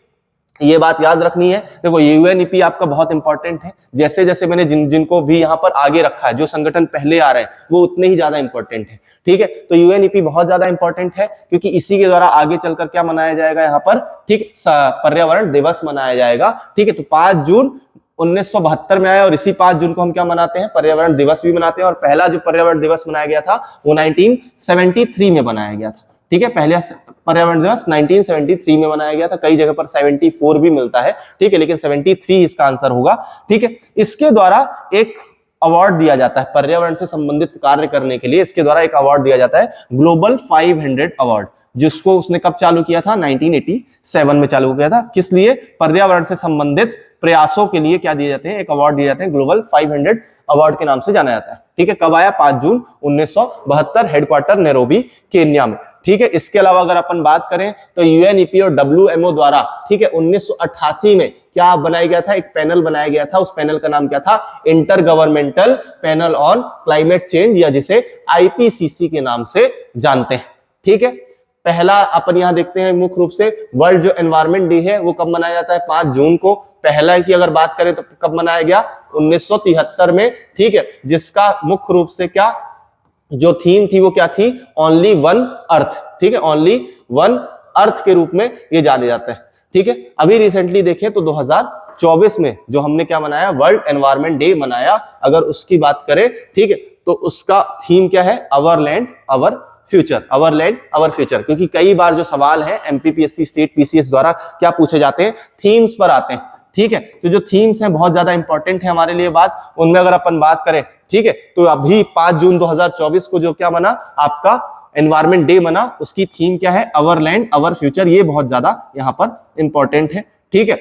A: ये बात याद रखनी है। देखो यूएनईपी आपका बहुत इंपॉर्टेंट है, जैसे जैसे मैंने जिनको भी यहाँ पर आगे रखा है, जो संगठन पहले आ रहे हैं वो उतने ही ज्यादा इंपॉर्टेंट है, ठीक है। तो यूएनईपी बहुत ज्यादा इंपॉर्टेंट है, क्योंकि इसी के द्वारा आगे चलकर क्या मनाया जाएगा यहाँ पर, ठीक, पर्यावरण दिवस मनाया जाएगा, ठीक है। तो 5 जून 1972 में आया और इसी 5 जून को हम क्या मनाते हैं, पर्यावरण दिवस भी मनाते हैं। और पहला जो पर्यावरण दिवस मनाया गया था वो 1973 में बनाया गया था। ठीक है, पहला पर्यावरण दिवस 1973 में मनाया गया था। कई जगह पर 74 भी मिलता है, ठीक है, लेकिन 73 इसका आंसर होगा। ठीक है, इसके द्वारा एक अवार्ड दिया जाता है पर्यावरण से संबंधित कार्य करने के लिए। इसके द्वारा एक अवार्ड दिया जाता है, ग्लोबल 500 अवार्ड, जिसको उसने कब चालू किया था, 1987 में चालू किया था। किस लिए, पर्यावरण से संबंधित प्रयासों के लिए क्या दिए जाते हैं, एक अवार्ड दिए जाते हैं, ग्लोबल 500 अवार्ड के नाम से जाना जाता है। ठीक है, कब आया, 5 जून 1972, हेडक्वार्टर नैरोबी, केन्या में। ठीक है, इसके अलावा अगर अपन बात करें तो यूएनईपी और डब्ल्यूएमओ द्वारा, ठीक है, 1988 में क्या बनाया गया था, एक पैनल बनाया गया था। उस पैनल का नाम क्या था, inter governmental panel on climate change, या जिसे आईपीसीसी के नाम से जानते हैं। ठीक है, पहला अपन यहां देखते हैं मुख्य रूप से वर्ल्ड जो एनवायरमेंट डे है वो कब मनाया जाता है, 5 जून को। पहला की अगर बात करें तो कब मनाया गया, 1973 में। ठीक है, जिसका मुख्य रूप से क्या जो थीम थी वो क्या थी, ओनली वन अर्थ। ठीक है, ओनली वन अर्थ के रूप में ये जाने जाता है। ठीक है, अभी रिसेंटली देखें तो 2024 में जो हमने क्या मनाया, वर्ल्ड एनवायरमेंट डे मनाया। अगर उसकी बात करें, ठीक है, तो उसका थीम क्या है, अवर लैंड अवर फ्यूचर, अवर लैंड अवर फ्यूचर। क्योंकि कई बार जो सवाल है एमपीपीएससी, स्टेट पीसीएस द्वारा क्या पूछे जाते हैं, थीम्स पर आते हैं। ठीक है, तो जो थीम्स हैं बहुत ज्यादा इंपॉर्टेंट है हमारे लिए बात, उनमें अगर अपन बात करें, ठीक है, तो अभी 5 जून 2024 को जो क्या मना, आपका एनवायरमेंट डे मना, उसकी थीम क्या है, अवर लैंड अवर फ्यूचर। ये बहुत ज्यादा यहां पर इंपॉर्टेंट है। ठीक है,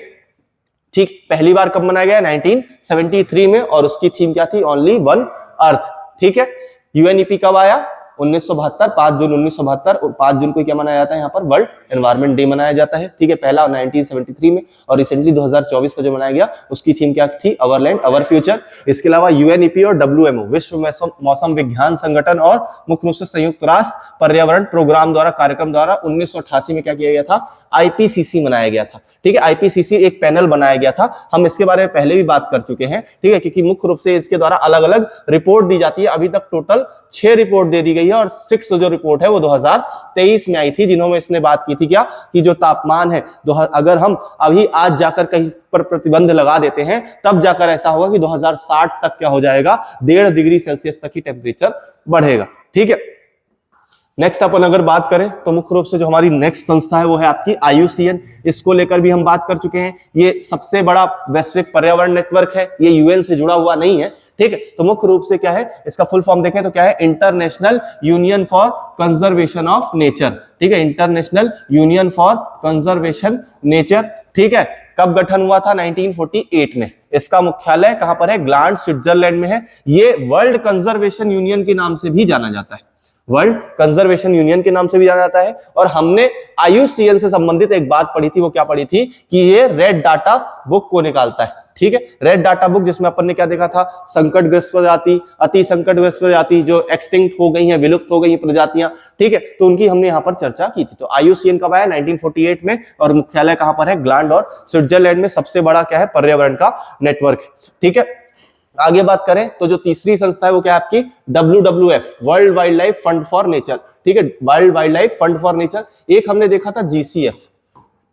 A: ठीक, पहली बार कब मनाया गया, 1973 में, और उसकी थीम क्या थी, ओनली वन अर्थ। ठीक है, यूएनईपी कब आया, 1972, 5 जून 1972, और 5 जून को क्या मनाया जाता है, यहाँ पर वर्ल्ड एनवायरमेंट डे मनाया जाता है। ठीक है, पहला 1973 में, और रिसेंटली 2024 को जो मनाया गया उसकी थीम क्या थी, अवर लैंड अवर फ्यूचर। इसके अलावा यूएनईपी और डब्ल्यूएमओ, विश्व मौसम विज्ञान संगठन, और मुख्य रूप से संयुक्त राष्ट्र पर्यावरण प्रोग्राम द्वारा, कार्यक्रम द्वारा 1988 में क्या किया गया था, आईपीसीसी मनाया गया था। ठीक है, आईपीसीसी एक पैनल बनाया गया था, हम इसके बारे में पहले भी बात कर चुके हैं। ठीक है, क्योंकि मुख्य रूप से इसके द्वारा अलग अलग रिपोर्ट दी जाती है। अभी तक टोटल 6 रिपोर्ट दे दी गई है, और 6th जो रिपोर्ट है वो 2023 में आई थी, जिन्होंने इसने बात की थी क्या, कि जो तापमान है, अगर हम अभी आज जाकर कहीं पर प्रतिबंध लगा देते हैं, तब जाकर ऐसा होगा कि 2060 तक क्या हो जाएगा, 1.5 डिग्री सेल्सियस तक ही टेम्परेचर बढ़ेगा। ठीक है, नेक्स्ट अपन अगर बात करें तो मुख्य रूप से जो हमारी नेक्स्ट संस्था है वो है आपकी IUCN। इसको लेकर भी हम बात कर चुके हैं। ये सबसे बड़ा वैश्विक पर्यावरण नेटवर्क है, ये यूएन से जुड़ा हुआ नहीं है। ठीक है, तो मुख्य रूप से क्या है, इसका फुल फॉर्म देखें तो क्या है, international union for conservation of nature. ठीक है, international union for conservation nature. ठीक है, कब गठन हुआ था, 1948 में। इसका मुख्यालय कहां पर है, ग्लांड, स्विट्जरलैंड में है। ये वर्ल्ड कंजर्वेशन यूनियन के नाम से भी जाना जाता है, वर्ल्ड कंजर्वेशन यूनियन के नाम से भी जाना जाता है। और हमने IUCN से संबंधित एक बात पढ़ी थी, वो क्या पढ़ी थी, कि ये रेड डाटा बुक को निकालता है। ठीक है, रेड डाटा बुक, जिसमें अपन ने क्या देखा था, संकटग्रस्त प्रजाति, अति संकटग्रस्त प्रजाति, जो एक्सटिंक्ट हो गई हैं, विलुप्त हो गई हैं प्रजातियां। ठीक है, तो उनकी हमने यहाँ पर चर्चा की थी। तो IUCN कब आया, 1948 में, और मुख्यालय कहां पर है, ग्लांड और स्विट्जरलैंड में। सबसे बड़ा क्या है, पर्यावरण का नेटवर्क है। ठीक है, आगे बात करें तो जो तीसरी संस्था है वो क्या है आपकी, WWF, world wild life fund for nature. ठीक है, world wild life fund for nature. एक हमने देखा था GCF,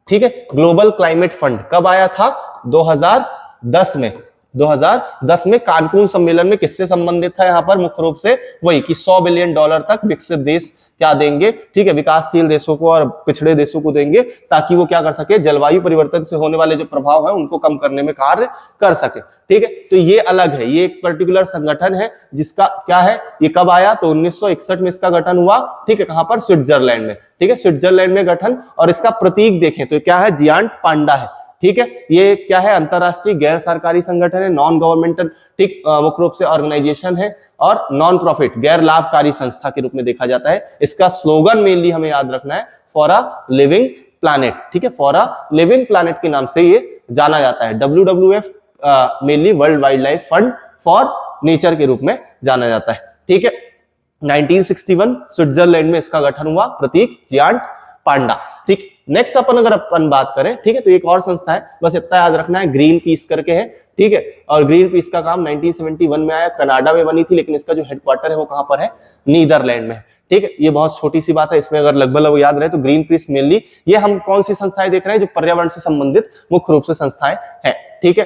A: ठीक है, ग्लोबल क्लाइमेट फंड, कब आया था, 2010 में। 2010 में कानकून सम्मेलन में किससे संबंधित था, यहाँ पर मुख्य रूप से वही कि $100 बिलियन तक विकसित देश क्या देंगे, ठीक है, विकासशील देशों को और पिछड़े देशों को देंगे, ताकि वो क्या कर सके, जलवायु परिवर्तन से होने वाले जो प्रभाव है उनको कम करने में कार्य कर सके। ठीक है, तो ये अलग है, ये एक पर्टिकुलर संगठन है जिसका क्या है, ये कब आया, तो 1961 में इसका गठन हुआ। ठीक है, कहां पर, स्विट्जरलैंड में। ठीक है, स्विट्जरलैंड में गठन, और इसका प्रतीक देखें तो क्या है, जियांट पांडा है। ठीक है, ये क्या है, अंतरराष्ट्रीय गैर सरकारी संगठन है, नॉन गवर्नमेंटल, ठीक, मुख्य रूप से ऑर्गेनाइजेशन है, और नॉन प्रॉफिट, गैर लाभकारी संस्था के रूप में देखा जाता है। इसका स्लोगन मेनली हमें याद रखना है, फॉर अ लिविंग प्लैनेट। ठीक है, फॉर अ लिविंग प्लैनेट के नाम से ये जाना जाता है। WWF mainly world wild life fund for nature के रूप में जाना जाता है। ठीक है, 1961 स्विट्जरलैंड में इसका गठन हुआ, प्रतीक जियांट पांडा। ठीक, नेक्स्ट अपन बात करें, ठीक है, तो एक और संस्था है, बस इतना याद रखना है, ग्रीन पीस करके है। ठीक है, और ग्रीन पीस का काम 1971 में आया, कनाडा में बनी थी, लेकिन इसका जो हेडक्वार्टर है वो कहां पर है, नीदरलैंड में। ठीक है, ये बहुत छोटी सी बात है, इसमें अगर लगभग याद रहे तो ग्रीन पीस मेनली, ये हम कौन सी संस्थाएं देख रहे हैं, जो पर्यावरण से संबंधित मुख्य रूप से संस्थाएं हैं। ठीक है,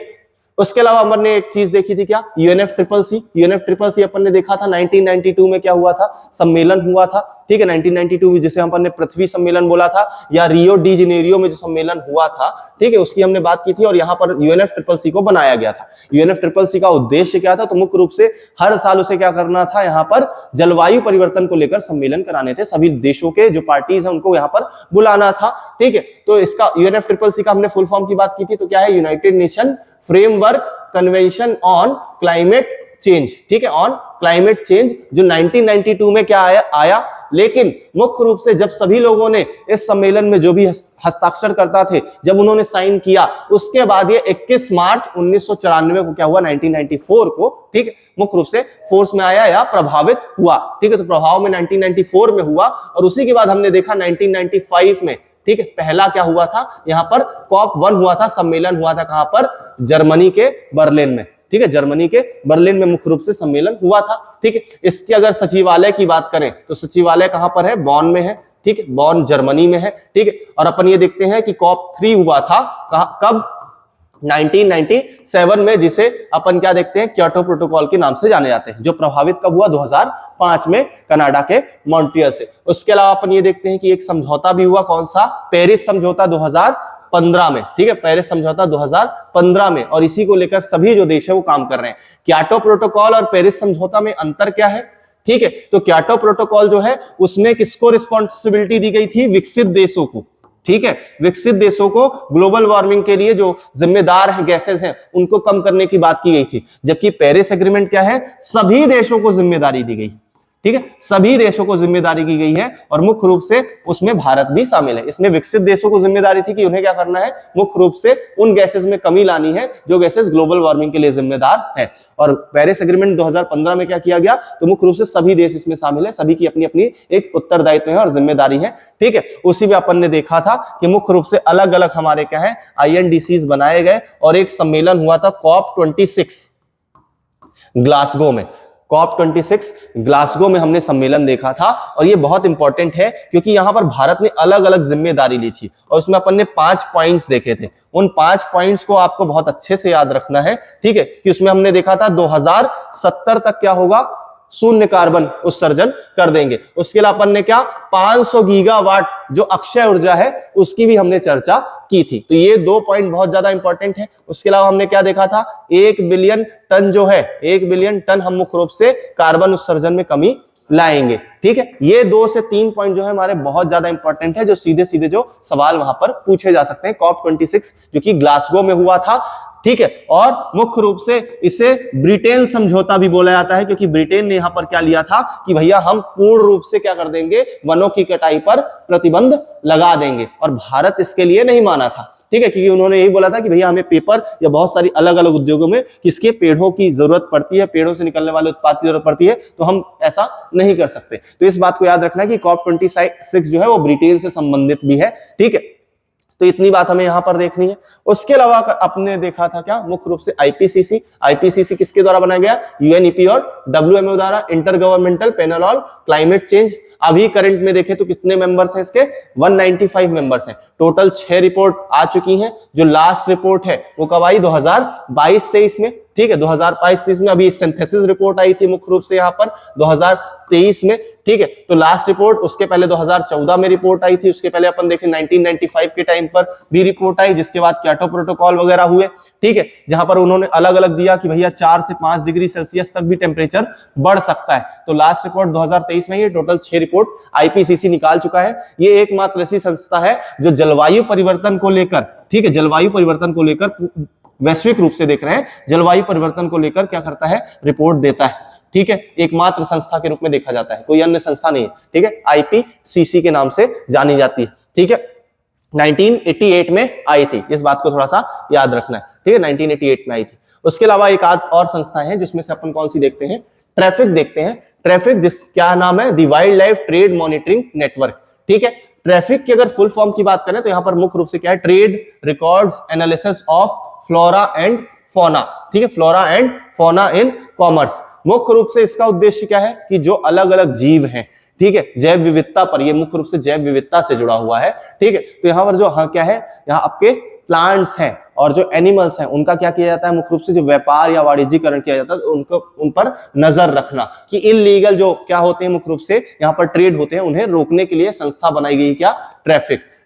A: उसके अलावा अपन ने एक चीज देखी थी क्या, यूएनएफसीसी अपन ने देखा था 1992 में क्या हुआ था, सम्मेलन हुआ था, ठीक है 1992 जिसे अपन ने पृथ्वी सम्मेलन बोला था, या रियो डी जेनेरियो में जो सम्मेलन हुआ था, ठीक है उसकी हमने बात की थी, और यहाँ पर यूएनएफसीसी को बनाया गया था। यूएनएफसीसी का उद्देश्य क्या था, तो मुख्य रूप से हर साल उसे क्या करना था, यहाँ पर जलवायु परिवर्तन को लेकर सम्मेलन कराने थे, सभी देशों के जो पार्टीज हैं उनको यहाँ पर बुलाना था, ठीक है। तो इसका यूएनएफसीसी का हमने फुल फॉर्म की बात की थी, तो क्या है, United nation framework convention on climate change, ठीक है, ऑन क्लाइमेट चेंज, जो 1992 में क्या आया, लेकिन मुख्य रूप से जब सभी लोगों ने इस सम्मेलन में जो भी हस्ताक्षर करता थे, जब उन्होंने साइन किया, उसके बाद ये 21 मार्च 1994 को क्या हुआ, 1994 को, ठीक है, मुख्य रूप से फोर्स में आया या प्रभावित हुआ, ठीक है। तो प्रभाव में 1994 में हुआ, और उसी के बाद हमने देखा 1995 में, ठीक है, पहला क्या हुआ था, यहां पर COP1 हुआ था, सम्मेलन हुआ था, कहां पर, जर्मनी के बर्लिन में, ठीक है, जर्मनी के बर्लिन में मुख्य रूप से सम्मेलन हुआ था, ठीक है। इसकी अगर सचिवालय की बात करें तो सचिवालय कहां पर है, बॉन में है, ठीक है, बॉन जर्मनी में है, ठीक है। और अपन ये देखते हैं कि COP3 हुआ था कब, 1997 में, जिसे अपन क्या देखते हैं, क्योटो प्रोटोकॉल के नाम से जाने जाते हैं, जो प्रभावित कब हुआ, 2005 में कनाडा के मॉन्ट्रियल से। उसके अलावा अपन ये देखते हैं कि एक समझौता भी हुआ, कौन सा, पेरिस समझौता 2015 में, ठीक है, पेरिस समझौता 2015 में, और इसी को लेकर सभी जो देश है वो काम कर रहे हैं। क्योटो प्रोटोकॉल और पेरिस समझौता में अंतर क्या है, ठीक है, तो क्योटो प्रोटोकॉल जो है उसमें किसको रिस्पॉन्सिबिलिटी दी गई थी, विकसित देशों को, ठीक है, विकसित देशों को ग्लोबल वार्मिंग के लिए जो जिम्मेदार है गैसेस हैं उनको कम करने की बात की गई थी, जबकि पेरिस एग्रीमेंट क्या है, सभी देशों को जिम्मेदारी दी गई, ठीक है, सभी देशों को जिम्मेदारी की गई है, और मुख्य रूप से उसमें भारत भी शामिल है। इसमें विकसित देशों को जिम्मेदारी थी कि उन्हें क्या करना है, मुख्य रूप से उन गैसेस में कमी लानी है जो गैसेस ग्लोबल वार्मिंग के लिए जिम्मेदार है। और पेरिस एग्रीमेंट 2015 में क्या किया गया, तो मुख्य रूप से सभी देश इसमें शामिल है, सभी की अपनी अपनी एक उत्तरदायित्व है और जिम्मेदारी है, ठीक है। उसी में अपन ने देखा था कि मुख्य रूप से अलग अलग हमारे क्या है, INDCs बनाए गए, और एक सम्मेलन हुआ था COP26 ग्लासगो में, COP26 ग्लासगो में हमने सम्मेलन देखा था, और ये बहुत इंपॉर्टेंट है क्योंकि यहां पर भारत ने अलग अलग जिम्मेदारी ली थी, और उसमें अपन ने 5 पॉइंट्स देखे थे। उन 5 पॉइंट्स को आपको बहुत अच्छे से याद रखना है, ठीक है, कि उसमें हमने देखा था 2070 तक क्या होगा, शून्य कार्बन उत्सर्जन कर देंगे। उसके अलावा अपन ने क्या, 500 गीगावाट जो अक्षय ऊर्जा है उसकी भी हमने चर्चा की थी। तो ये 2 पॉइंट बहुत ज्यादा इंपॉर्टेंट है। उसके अलावा हमने क्या देखा था, 1 बिलियन टन जो है, 1 बिलियन टन हम मुख्य रूप से कार्बन उत्सर्जन में कमी लाएंगे, ठीक है। ये 2 से 3 पॉइंट जो है हमारे बहुत ज्यादा इंपॉर्टेंट है, जो सीधे सीधे जो सवाल वहां पर पूछे जा सकते हैं। COP26 जो कि ग्लासगो में हुआ था, ठीक है, और मुख्य रूप से इसे ब्रिटेन समझौता भी बोला जाता है, क्योंकि ब्रिटेन ने यहां पर क्या लिया था कि भैया हम पूर्ण रूप से क्या कर देंगे, वनों की कटाई पर प्रतिबंध लगा देंगे, और भारत इसके लिए नहीं माना था, ठीक है, क्योंकि उन्होंने यही बोला था कि भैया हमें पेपर या बहुत सारी अलग अलग उद्योगों में किसके पेड़ों की जरूरत पड़ती है, पेड़ों से निकलने वाले उत्पाद की जरूरत पड़ती है, तो हम ऐसा नहीं कर सकते। तो इस बात को याद रखना है कि COP26 जो है वो ब्रिटेन से संबंधित भी है, ठीक है। तो इतनी बात हमें यहां पर देखनी है। उसके अलावा आपने देखा था क्या, मुख्य रूप से आईपीसीसी किसके द्वारा बनाया गया, UNEP और WMO द्वारा, inter governmental panel on climate change. अभी करंट में देखें तो कितने मेंबर्स हैं इसके, 195 मेंबर्स हैं। टोटल 6 रिपोर्ट आ चुकी हैं। जो लास्ट रिपोर्ट है वो कब आई, 2022-23 में, ठीक है, 2022-23 में। अभी सिंथेसिस रिपोर्ट आई थी मुख्य रूप से यहाँ पर 2023 में, ठीक है। तो लास्ट रिपोर्ट, उसके पहले 2014 में रिपोर्ट आई थी, उसके पहले अपन देखें 1995 के टाइम पर भी रिपोर्ट आई, जिसके बाद क्योटो प्रोटोकॉल वगैरह हुए, ठीक है, जहां पर उन्होंने अलग अलग दिया कि भैया 4 से 5 डिग्री सेल्सियस तक भी टेम्परेचर बढ़ सकता है। तो लास्ट रिपोर्ट 2023 में, ये टोटल 6 रिपोर्ट आईपीसीसी निकाल चुका है। ये एकमात्र ऐसी संस्था है जो जलवायु परिवर्तन को लेकर, ठीक है, जलवायु परिवर्तन को लेकर वैश्विक रूप से देख रहे हैं, जलवायु परिवर्तन को लेकर क्या करता है, रिपोर्ट देता है, ठीक है। एकमात्र संस्था के रूप में देखा जाता है, कोई अन्य संस्था नहीं है, ठीक है। आईपीसीसी के नाम से जानी जाती है, ठीक है। 1988 में आई थी, इस बात को थोड़ा सा याद रखना है, ठीक है, 1988 में आई थी। उसके अलावा एक आध और संस्थाएं हैं, जिसमें से अपन कौन सी देखते हैं, ट्रैफिक देखते हैं। ट्रैफिक जिस क्या नाम है, the wildlife trade monitoring network, ठीक है। ट्रैफिक की अगर फुल फॉर्म की बात करें तो यहां पर मुख्य रूप से क्या है, trade records analysis of flora and fauna, ठीक है, flora and fauna in commerce. मुख्य रूप से इसका उद्देश्य क्या है कि जो अलग अलग जीव हैं, ठीक है, जैव विविधता पर, ये मुख्य रूप से जैव विविधता से जुड़ा हुआ है, ठीक है। तो यहाँ पर जो क्या है, यहाँ आपके प्लांट्स हैं और जो एनिमल्स हैं उनका क्या किया जाता है, मुख्य रूप से जो व्यापार या वाणिज्यिकरण किया जाता है उनको उन पर नजर रखना कि इलीगल जो क्या होते हैं मुख्य रूप से यहाँ पर ट्रेड होते हैं उन्हें रोकने के लिए संस्था बनाई गई, क्या,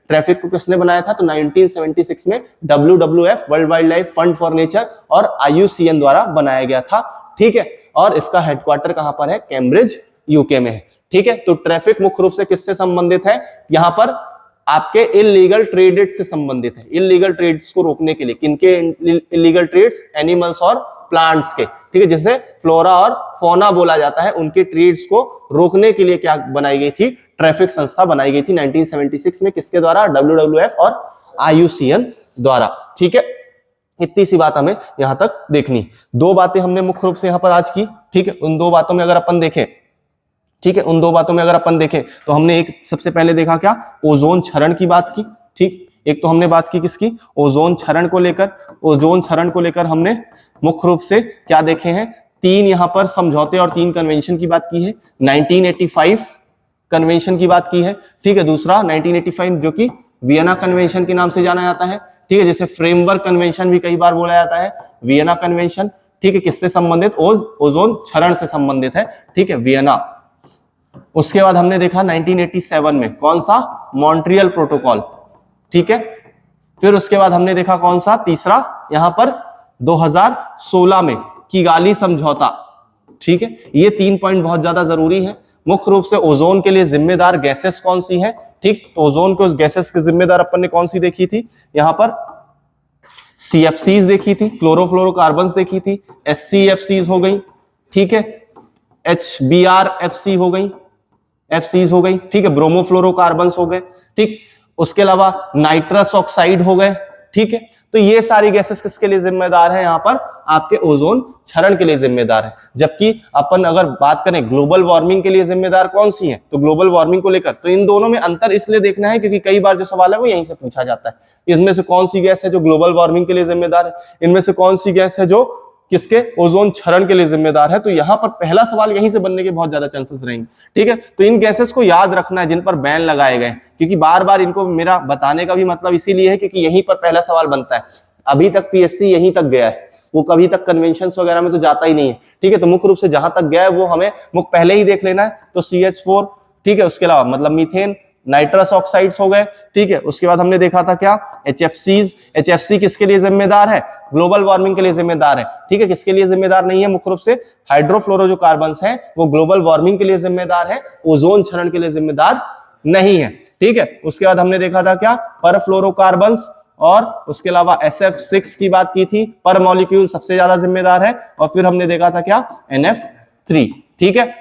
A: ट्रैफिक को किसने बनाया था, तो 1976 में WWF world wild life fund for nature और IUCN द्वारा बनाया गया था। ठीक है, और इसका हेडक्वार्टर कहां पर है, कैम्ब्रिज यूके में है। ठीक है, तो ट्रैफिक मुख्य रूप से किससे संबंधित है, यहां पर आपके इलीगल ट्रेडेड से संबंधित है। इलीगल ट्रेड्स को रोकने के लिए किनके इलीगल ट्रेड्स, एनिमल्स और प्लांट्स के। ठीक है, जिसे फ्लोरा और फौना बोला जाता है, उनके ट्रेड्स को रोकने के लिए क्या बनाई गई थी, ट्रैफिक संस्था बनाई गई थी 1976 में, किसके द्वारा, WWF और IUCN द्वारा। ठीक है, इतनी सी बात हमें यहां तक देखनी। दो बातें हमने मुख्य रूप से यहां पर आज की। ठीक है, उन दो बातों में अगर अपन देखें, ठीक है, उन दो बातों में अगर अपन देखें तो हमने एक सबसे पहले देखा क्या, ओजोन क्षरण की बात की। ठीक, एक तो हमने बात की किसकी, ओजोन क्षरण को लेकर। ओजोन क्षरण को लेकर हमने मुख्य रूप से क्या देखे हैं, 3 यहां पर समझौते और 3 कन्वेंशन की बात की है। 1985 कन्वेंशन की बात की है। ठीक है, दूसरा 1985 जो कि वियना कन्वेंशन के नाम से जाना जाता है। ठीक है, जैसे फ्रेमवर्क कन्वेंशन भी कई बार बोला जाता है, वियना कन्वेंशन। ठीक है, किससे संबंधित, ओजोन क्षरण से संबंधित है। ठीक है, वियना। उसके बाद हमने देखा 1987 में कौन सा, मॉन्ट्रियल प्रोटोकॉल। ठीक है, फिर उसके बाद हमने देखा कौन सा, तीसरा यहां पर 2016 में किगाली समझौता। ठीक है, ये 3 पॉइंट बहुत ज्यादा जरूरी है। मुख्य रूप से ओजोन के लिए जिम्मेदार गैसेस कौन सी हैं। ठीक, ओजोन को गैसेस के जिम्मेदार अपन ने कौन सी देखी थी, यहां पर CFCs देखी थी, क्लोरोफ्लोरोकार्बन्स देखी थी, SCFCs हो गई। ठीक है, HBrFC हो गई, FCs हो गई। ठीक है, ब्रोमोफ्लोरोकार्बन्स हो गए। ठीक, उसके अलावा नाइट्रस ऑक्साइड हो गए। ठीक है, तो ये सारी गैसेस किसके लिए जिम्मेदार है, यहां पर आपके ओजोन क्षरण के लिए जिम्मेदार है। जबकि अपन अगर बात करें ग्लोबल वार्मिंग के लिए जिम्मेदार कौन सी है, तो ग्लोबल वार्मिंग को लेकर तो इन दोनों में अंतर इसलिए देखना है क्योंकि कई बार जो सवाल है वो यहीं से पूछा जाता है, इसमें से कौन सी गैस है जो ग्लोबल वार्मिंग के लिए जिम्मेदार है, इनमें से कौन सी गैस है जो किसके, ओजोन क्षरण के लिए जिम्मेदार है। तो यहां पर पहला सवाल यहीं से बनने के बहुत ज्यादा चांसेस रहेंगे। ठीक है, तो इन गैसेस को याद रखना है जिन पर बैन लगाए गए, क्योंकि बार बार इनको मेरा बताने का भी मतलब इसीलिए है क्योंकि यहीं पर पहला सवाल बनता है। अभी तक PSC यहीं तक गया है, वो कभी तक कन्वेंशन वगैरह में तो जाता ही नहीं है। ठीक है, तो मुख्य रूप से जहां तक गया है वो हमें पहले ही देख लेना है। तो CH4, ठीक है, उसके अलावा मतलब मीथेन, नाइट्रस ऑक्साइड्स हो गए। ठीक है, उसके बाद हमने देखा था क्या, HFCs। HFC किसके लिए जिम्मेदार है, ग्लोबल वार्मिंग के लिए जिम्मेदार है। ठीक है, किसके लिए जिम्मेदार नहीं है, मुख्य रूप से हाइड्रोफ्लोरो जो कार्बन्स हैं वो ग्लोबल वार्मिंग के लिए जिम्मेदार है, ओजोन क्षरण के लिए जिम्मेदार नहीं है। ठीक है, उसके बाद हमने देखा था क्या, परफ्लोरोकार्बन्स, और उसके अलावा SF6 की बात की थी, पर मॉलिक्यूल सबसे ज्यादा जिम्मेदार है। और फिर हमने देखा था क्या, NF3। ठीक है,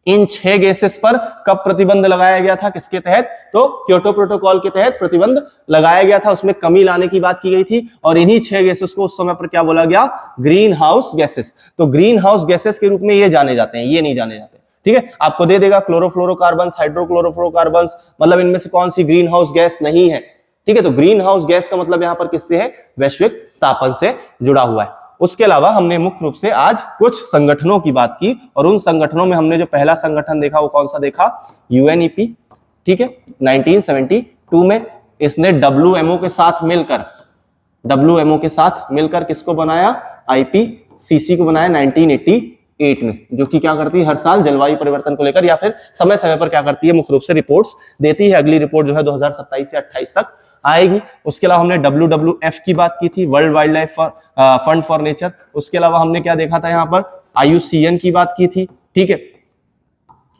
A: इन 6 गैसेस पर कब प्रतिबंध लगाया गया था, किसके तहत, तो क्योटो प्रोटोकॉल के तहत प्रतिबंध लगाया गया था, उसमें कमी लाने की बात की गई थी। और इन्हीं 6 गैसेस को उस समय पर क्या बोला गया, ग्रीन हाउस गैसेस। तो ग्रीन हाउस गैसेस के रूप में ये जाने जाते हैं, ये नहीं जाने जाते। ठीक है, आपको दे देगा क्लोरोफ्लोरोकार्बन्स, हाइड्रोक्लोरोफ्लोरोकार्बन्स, मतलब इनमें से कौन सी ग्रीन हाउस गैस नहीं है। ठीक है, तो ग्रीन हाउस गैस का मतलब यहां पर किससे है, वैश्विक तापन से जुड़ा हुआ है। उसके अलावा हमने मुख्य रूप से आज कुछ संगठनों की बात की, और उन संगठनों में हमने जो पहला संगठन देखा वो कौन सा देखा, UNEP। ठीक है, 1972 में इसने WMO के साथ मिलकर किसको बनाया, IPCC को बनाया 1988 में, जो कि क्या करती है, हर साल जलवायु परिवर्तन को लेकर या फिर समय समय पर क्या करती है, मुख्य रूप से रिपोर्ट्स देती है। अगली रिपोर्ट जो है 2027 से 28 तक आएगी। उसके अलावा हमने WWF की बात की थी, world wild life fund for nature. उसके अलावा हमने क्या देखा था, यहाँ पर IUCN की बात की थी। ठीक है,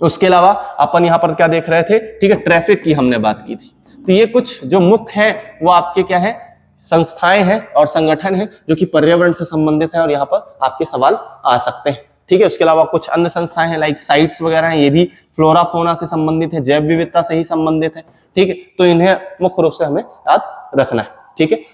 A: उसके अलावा अपन यहाँ पर क्या देख रहे थे, ठीक है, ट्रैफिक की हमने बात की थी। तो ये कुछ जो मुख्य है वो आपके क्या है, संस्थाएं हैं और संगठन हैं जो कि पर्यावरण से संबंधित है, और यहाँ पर आपके सवाल आ सकते हैं। ठीक है, उसके अलावा कुछ अन्य संस्थाएं हैं लाइक साइट्स वगैरह हैं, ये भी फ्लोरा फोना से संबंधित है, जैव विविधता से ही संबंधित है। ठीक है, तो इन्हें मुख्य रूप से हमें याद रखना है। ठीक है,